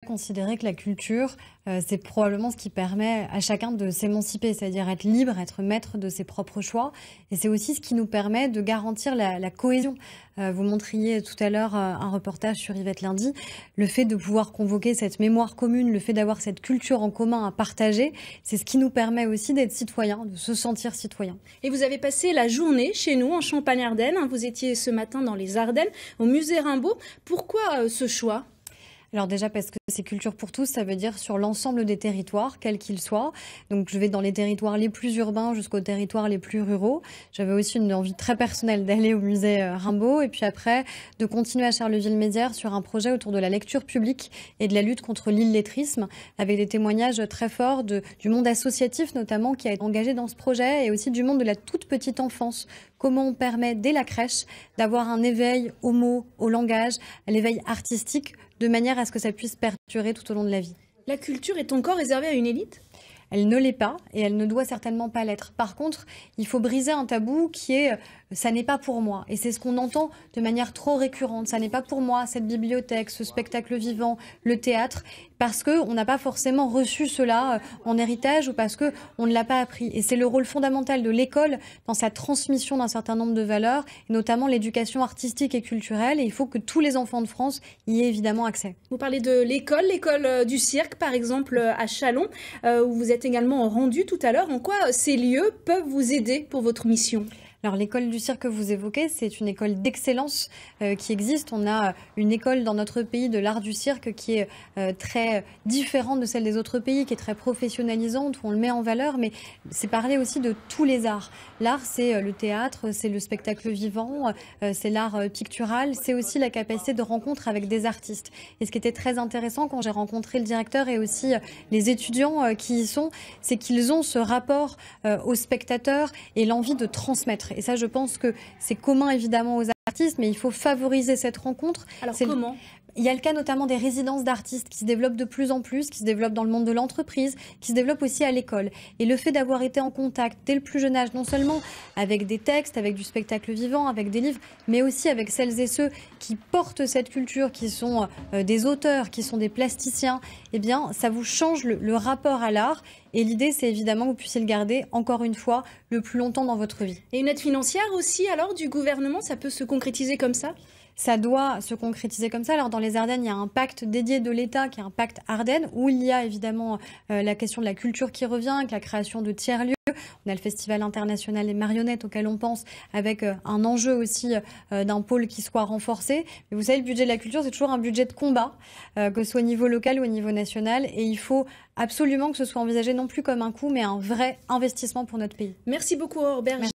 considérer que la culture, c'est probablement ce qui permet à chacun de s'émanciper, c'est-à-dire être libre, être maître de ses propres choix. Et c'est aussi ce qui nous permet de garantir la cohésion. Vous montriez tout à l'heure un reportage sur Yvette Lundi. Le fait de pouvoir convoquer cette mémoire commune, le fait d'avoir cette culture en commun à partager, c'est ce qui nous permet aussi d'être citoyens, de se sentir citoyens. Et vous avez passé la journée chez nous en Champagne-Ardenne. Vous étiez ce matin dans les Ardennes, au musée Rimbaud. Pourquoi ce choix ? Alors déjà parce que c'est culture pour tous, ça veut dire sur l'ensemble des territoires, quels qu'ils soient. Donc je vais dans les territoires les plus urbains jusqu'aux territoires les plus ruraux. J'avais aussi une envie très personnelle d'aller au musée Rimbaud et puis après de continuer à Charleville-Mézières sur un projet autour de la lecture publique et de la lutte contre l'illettrisme avec des témoignages très forts du monde associatif notamment qui a été engagé dans ce projet et aussi du monde de la toute petite enfance. Comment on permet dès la crèche d'avoir un éveil aux mots, au langage, à l'éveil artistique de manière à ce que ça puisse perdurer tout au long de la vie. La culture est encore réservée à une élite ? Elle ne l'est pas et elle ne doit certainement pas l'être. Par contre, il faut briser un tabou qui est « ça n'est pas pour moi ». Et c'est ce qu'on entend de manière trop récurrente. « Ça n'est pas pour moi, cette bibliothèque, ce spectacle vivant, le théâtre », parce qu'on n'a pas forcément reçu cela en héritage ou parce qu'on ne l'a pas appris. Et c'est le rôle fondamental de l'école dans sa transmission d'un certain nombre de valeurs, et notamment l'éducation artistique et culturelle. Et il faut que tous les enfants de France y aient évidemment accès. Vous parlez de l'école du cirque, par exemple, à Châlons, où vous êtes également rendu tout à l'heure. En quoi ces lieux peuvent vous aider pour votre mission ? Alors l'école du cirque que vous évoquez, c'est une école d'excellence qui existe. On a une école dans notre pays de l'art du cirque qui est très différente de celle des autres pays, qui est très professionnalisante, où on le met en valeur, mais c'est parler aussi de tous les arts. L'art, c'est le théâtre, c'est le spectacle vivant, c'est l'art pictural, c'est aussi la capacité de rencontre avec des artistes. Et ce qui était très intéressant quand j'ai rencontré le directeur et aussi les étudiants qui y sont, c'est qu'ils ont ce rapport aux spectateurs et l'envie de transmettre. Et ça, je pense que c'est commun évidemment aux artistes, mais il faut favoriser cette rencontre. Alors comment ? Il y a le cas notamment des résidences d'artistes qui se développent de plus en plus, qui se développent dans le monde de l'entreprise, qui se développent aussi à l'école. Et le fait d'avoir été en contact dès le plus jeune âge, non seulement avec des textes, avec du spectacle vivant, avec des livres, mais aussi avec celles et ceux qui portent cette culture, qui sont des auteurs, qui sont des plasticiens, eh bien, ça vous change le rapport à l'art. Et l'idée, c'est évidemment que vous puissiez le garder, encore une fois, le plus longtemps dans votre vie. Et une aide financière aussi, alors, du gouvernement, ça peut se concrétiser comme ça ? Ça doit se concrétiser comme ça. Alors dans les Ardennes, il y a un pacte dédié de l'État qui est un pacte Ardennes où il y a évidemment la question de la culture qui revient avec la création de tiers-lieux. On a le Festival international des marionnettes auquel on pense avec un enjeu aussi d'un pôle qui soit renforcé. Mais vous savez, le budget de la culture, c'est toujours un budget de combat, que ce soit au niveau local ou au niveau national. Et il faut absolument que ce soit envisagé non plus comme un coût, mais un vrai investissement pour notre pays. Merci beaucoup, Robert.